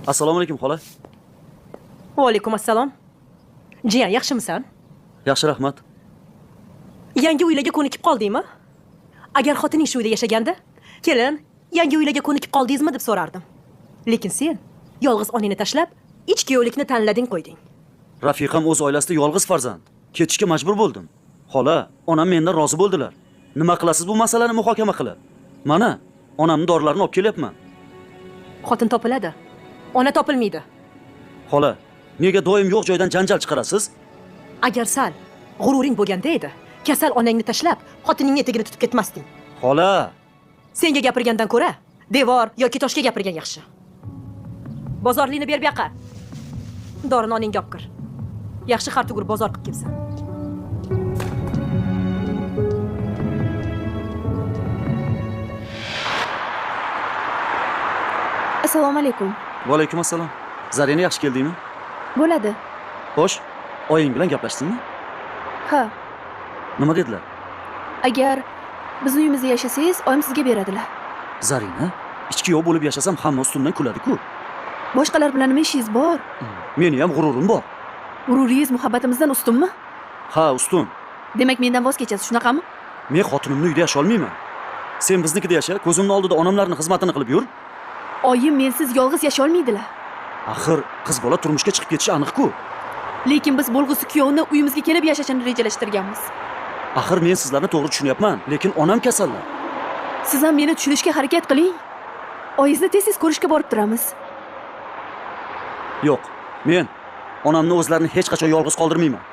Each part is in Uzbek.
Assalomu alaykum xola. Va alaykum assalom. Jiyan, yaxshimisan? Yaxshi, rahmat. Yangi uylarga ko'nikib qoldingmi? Agar xotining shu uyda yashaganda, kelin, yangi uylarga ko'nikib qoldingizmi deb so'rardim. Lekin sen yolg'iz onangni tashlab, ichkiyo'likni tanlading qo'yding. Rafiqam o'z oilasida yolg'iz farzand. Ketishga majbur bo'ldim. Xola, onam mendan rozi bo'ldilar. Nima qilasiz bu masalani muhokama qilib? Mana, onamning dorilarini olib kelyapman. Xotin topiladi. Ona topilmaydi. Xola, nega doim yo'q joydan janjal chiqarasiz? Agar sal g'ururing bo'lganda edi, kasal onangni tashlab, xotiningning etigini tutib ketmasding. Xola, Senga gapirgandan ko'ra, devor yoki toshga gapirgan yaxshi. Bozorlikni ber bu yoqqa. Dorini onangga olib kir. Yaxshi xartugur bozor qilib kelsin. Assalomu alaykum. va alaykum assalom. Zarina yaxshi keldingmi? Bo'ladi. Xo'sh, oying bilan gaplashdingmi? Ha, Nima dedilar? agar biz uyimizda yashasangiz, oyim sizga beradilar. Zarina, ichkiyov bo'lib yashasam hamma ustimdan kuladi-ku. Boshqalar bilan nima ishingiz bor? Meni ham g'ururim bor. G'ururingiz muhabbatimizdan ustunmi? Ha, ustun. Demak, mendan voz kechasiz, shunaqami? Men xotinimni uyda yasha olmayman. Sen biznikida yasha, ko'zimning oldida onamlarning xizmatini qilib yur. Oyim mensiz yolg'iz yasha olmaydilar. Axir qiz bola turmushga chiqib ketishi aniq-ku. Lekin biz bo'lg'usi kuyovni uyimizga kelib yashashini rejalashtirganmiz. Axir men sizlarni to'g'ri tushunyapman, lekin onam kasallar. Siz ham meni tushunishga harakat qiling. Oyingizni tez-tez ko'rishga borib turamiz. Yo'q, men onamni o'zlarini hech qachon yolg'iz qoldirmayman.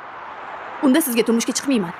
Unda sizga turmushga chiqmayman.